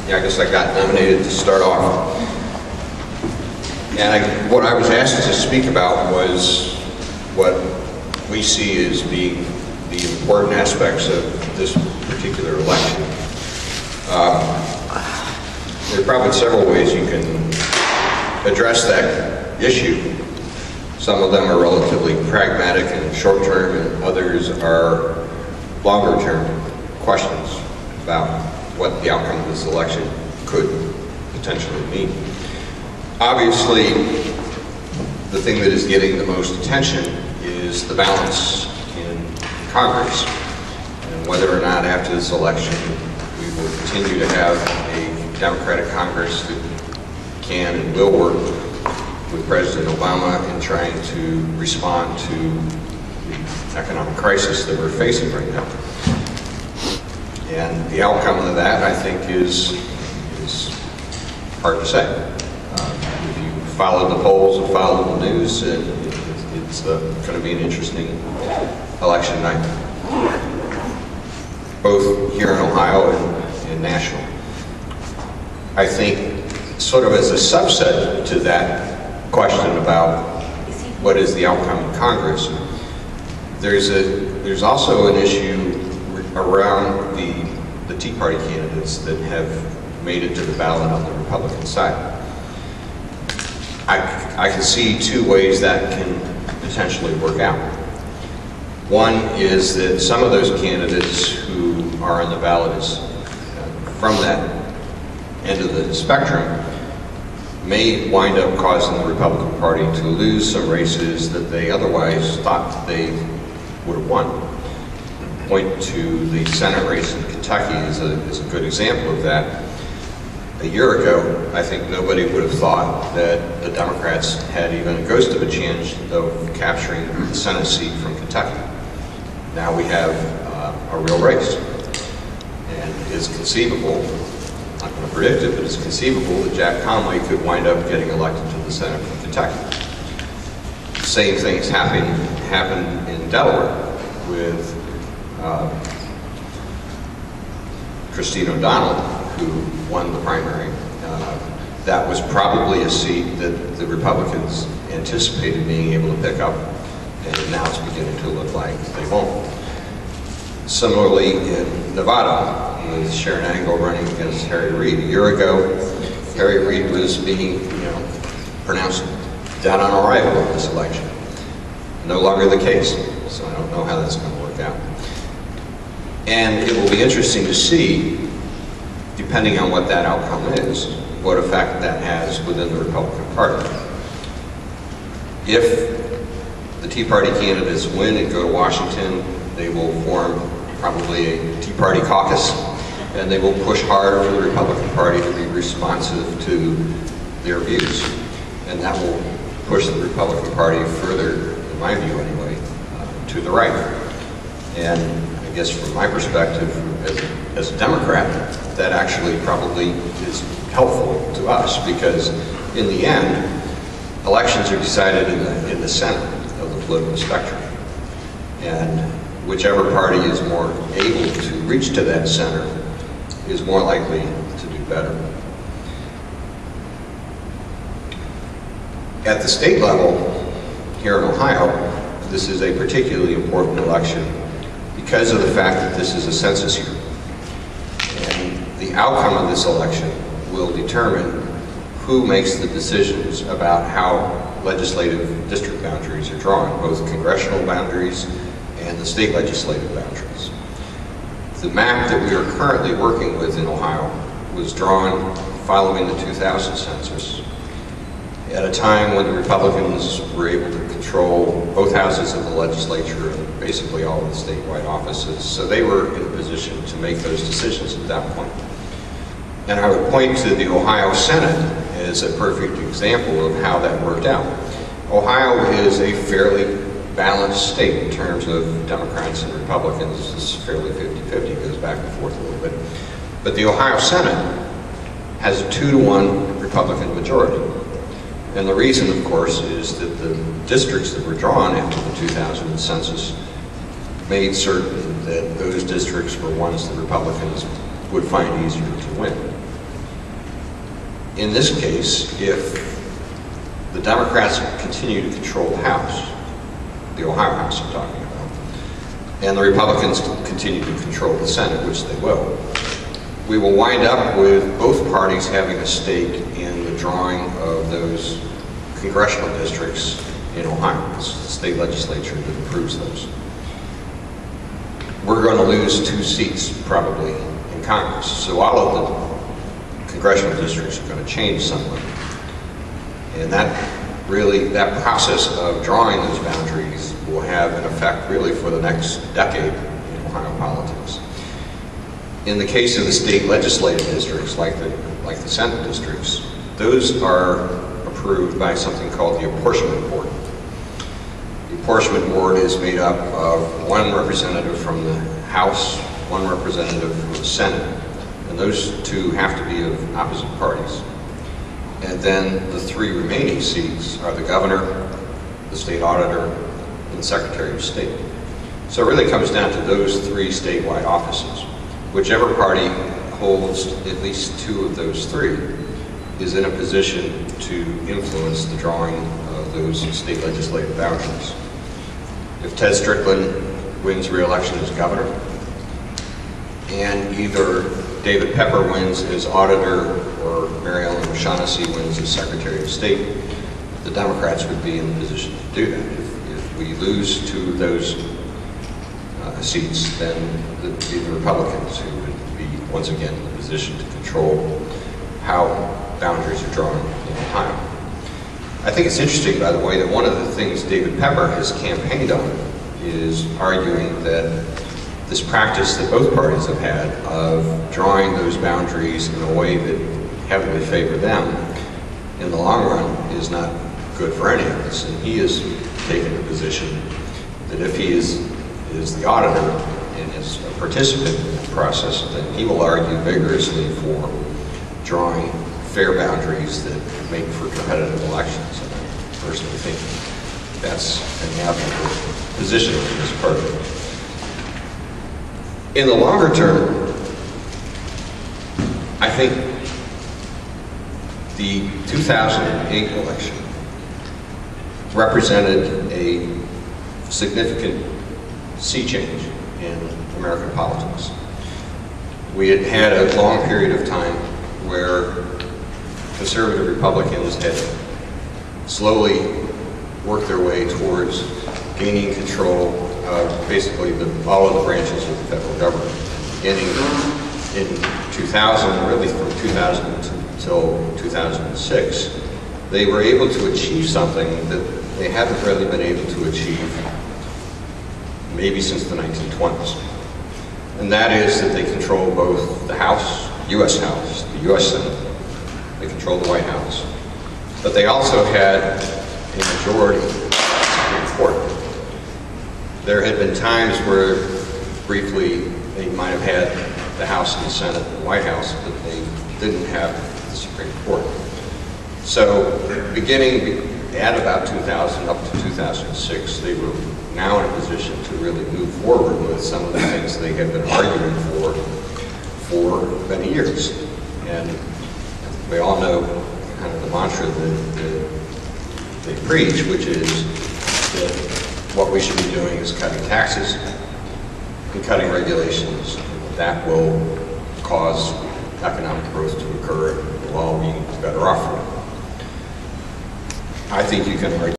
Yeah, I guess I got nominated to start off. And what I was asked to speak about was what we see as being the important aspects of this particular election. There are probably several ways you can address that issue. Some of them are relatively pragmatic and short-term, and others are longer-term questions about what the outcome of this election could potentially mean. Obviously, the thing that is getting the most attention is the balance in Congress, and whether or not after this election we will continue to have a Democratic Congress that can and will work with President Obama in trying to respond to the economic crisis that we're facing right now. And the outcome of that, I think, is hard to say. If you follow the polls and follow the news, it's going to be an interesting election night, both here in Ohio and national. I think, sort of as a subset to that question about what is the outcome in Congress, there's also an issue around the Tea Party candidates that have made it to the ballot on the Republican side. I can see two ways that can potentially work out. One is that some of those candidates who are on the ballot from that end of the spectrum may wind up causing the Republican Party to lose some races that they otherwise thought they would have won. Point to the Senate race in Kentucky is a good example of that. A year ago, I think nobody would have thought that the Democrats had even a ghost of a chance of capturing the Senate seat from Kentucky. Now we have a real race. And it's conceivable, I'm not going to predict it, but it's conceivable that Jack Conway could wind up getting elected to the Senate from Kentucky. Same things happen in Delaware with Christine O'Donnell, who won the primary. That was probably a seat that the Republicans anticipated being able to pick up, and now it's beginning to look like they won't. Similarly, in Nevada, with Sharon Angle running against Harry Reid. A year ago, Harry Reid was being, pronounced dead on arrival in this election. No longer the case, so I don't know how that's going to work out. And it will be interesting to see, depending on what that outcome is, what effect that has within the Republican Party. If the Tea Party candidates win and go to Washington, they will form probably a Tea Party caucus, and they will push hard for the Republican Party to be responsive to their views. And that will push the Republican Party further, in my view anyway, to the right. And I guess from my perspective, as a Democrat, that actually probably is helpful to us, because in the end, elections are decided in the center of the political spectrum. And whichever party is more able to reach to that center is more likely to do better. At the state level, here in Ohio, this is a particularly important election because of the fact that this is a census year. And the outcome of this election will determine who makes the decisions about how legislative district boundaries are drawn, both congressional boundaries and the state legislative boundaries. The map that we are currently working with in Ohio was drawn following the 2000 census at a time when the Republicans were able to control both houses of the legislature and basically all of the statewide offices. So they were in a position to make those decisions at that point. And I would point to the Ohio Senate as a perfect example of how that worked out. Ohio is a fairly balanced state in terms of Democrats and Republicans. It's fairly 50-50, goes back and forth a little bit. But the Ohio Senate has a 2-to-1 Republican majority. And the reason, of course, is that the districts that were drawn after the 2000 census made certain that those districts were ones that Republicans would find easier to win. In this case, if the Democrats continue to control the House, the Ohio House I'm talking about, and the Republicans continue to control the Senate, which they will, we will wind up with both parties having a stake in the drawing of those congressional districts in Ohio. It's the state legislature that approves those. We're going to lose 2 seats probably in Congress, so all of the congressional districts are going to change somewhat. And that process of drawing those boundaries will have an effect really for the next decade in Ohio politics. In the case of the state legislative districts, like the Senate districts, those are approved by something called the Apportionment Board. The Apportionment Board is made up of 1 representative from the House, 1 representative from the Senate, and those 2 have to be of opposite parties. And then the 3 remaining seats are the governor, the state auditor, and the Secretary of State. So it really comes down to those 3 statewide offices. Whichever party holds at least 2 of those 3 is in a position to influence the drawing of those state legislative boundaries. If Ted Strickland wins re-election as governor, and either David Pepper wins as auditor or Mary Ellen O'Shaughnessy wins as Secretary of State, the Democrats would be in the position to do that. If we lose 2 of those seats, then it would be the Republicans who would be once again in the position to control how boundaries are drawn in Ohio. I think it's interesting, by the way, that one of the things David Pepper has campaigned on is arguing that this practice that both parties have had of drawing those boundaries in a way that heavily favor them in the long run is not good for any of us. And he has taken the position that if he is the auditor and is a participant in the process, then he will argue vigorously for drawing fair boundaries that make for competitive elections. And I personally think that's an admirable position in this party. In the longer term, I think the 2008 election represented a significant sea change in American politics. We had had a long period of time where conservative Republicans had slowly worked their way towards gaining control of basically all of the branches of the federal government. Beginning in 2000, really from 2000 until 2006, they were able to achieve something that they haven't really been able to achieve maybe since the 1920s. And that is that they control both the House, U.S. House, the U.S. Senate, they control the White House, but they also had a majority in the Supreme Court. There had been times where briefly they might have had the House and the Senate and the White House, but they didn't have the Supreme Court. So beginning at about 2000 up to 2006, they were now in a position to really move forward with some of the things they had been arguing for many years. And we all know kind of the mantra that they preach, which is that what we should be doing is cutting taxes and cutting regulations. That will cause economic growth to occur and we'll all be better off for it. I think you can argue